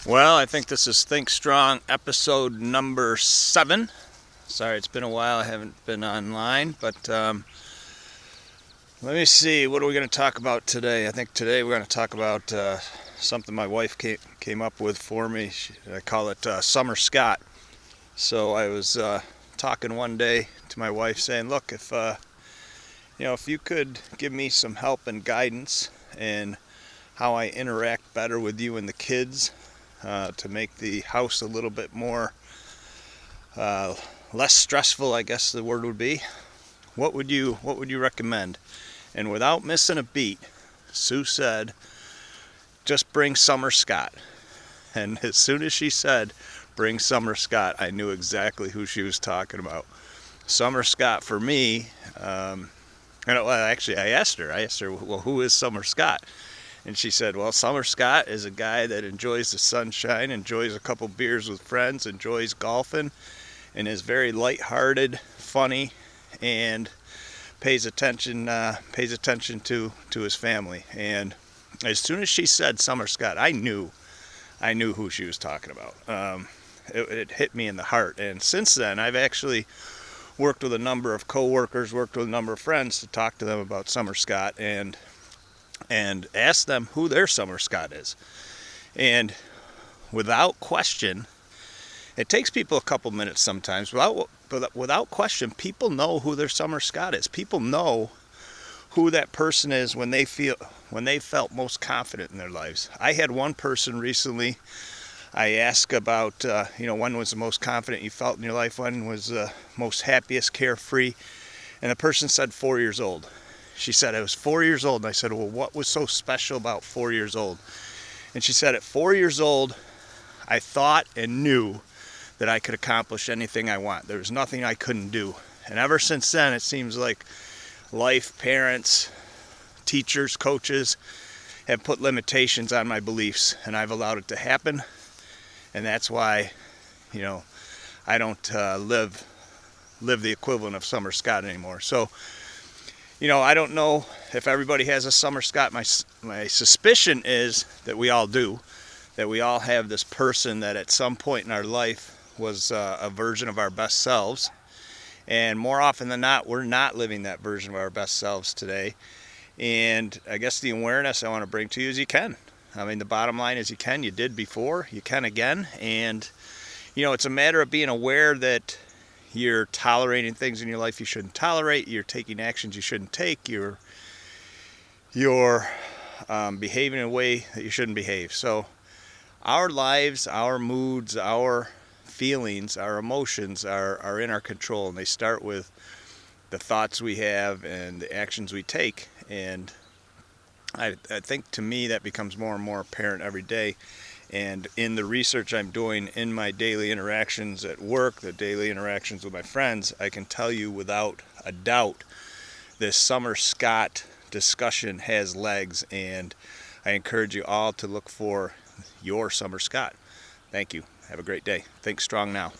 Well, I think this is Think Strong episode number 7. Sorry, it's been a while. I haven't been online, but let me see. What are we going to talk about today? I think today we're going to talk about something my wife came up with for me. I call it Summer Scott. So I was talking one day to my wife saying, look, if you could give me some help and guidance in how I interact better with you and the kids, to make the house a little bit more less stressful, I guess the word would be. What would you recommend? And without missing a beat, Sue said, just bring Summer Scott. And as soon as she said bring Summer Scott, I knew exactly who she was talking about. Summer Scott for me, actually I asked her, well, who is Summer Scott? And she said, well, Summer Scott is a guy that enjoys the sunshine, enjoys a couple beers with friends, enjoys golfing, and is very lighthearted, funny, and pays attention to his family. And as soon as she said Summer Scott, I knew who she was talking about. It hit me in the heart. And since then, I've actually worked with a number of coworkers, worked with a number of friends to talk to them about Summer Scott and ask them who their Summer Scott is. And without question, it takes people a couple minutes sometimes. Without question, people know who their Summer Scott is. People know who that person is when they felt most confident in their lives. I had one person recently. I asked about, when was the most confident you felt in your life? When was the most happiest, carefree? And the person said 4 years old. She said, I was 4 years old. And I said, well, what was so special about 4 years old? And she said, at 4 years old, I thought and knew that I could accomplish anything I want. There was nothing I couldn't do. And ever since then, it seems like life, parents, teachers, coaches have put limitations on my beliefs, and I've allowed it to happen. And that's why, I don't live the equivalent of Summer Scott anymore. So, I don't know if everybody has a Summer Scott. My suspicion is that we all do, that we all have this person that at some point in our life was a version of our best selves. And more often than not, we're not living that version of our best selves today. And I guess the awareness I want to bring to you is you can. I mean, the bottom line is you can. You did before, you can again. And, it's a matter of being aware that you're tolerating things in your life you shouldn't tolerate. You're taking actions you shouldn't take. You're behaving in a way that you shouldn't behave. So our lives, our moods, our feelings, our emotions are in our control. And they start with the thoughts we have and the actions we take. And I think to me that becomes more and more apparent every day. And in the research I'm doing in my daily interactions at work, the daily interactions with my friends, I can tell you without a doubt this Summer Scott discussion has legs, and I encourage you all to look for your Summer Scott. Thank you. Have a great day. Think strong now.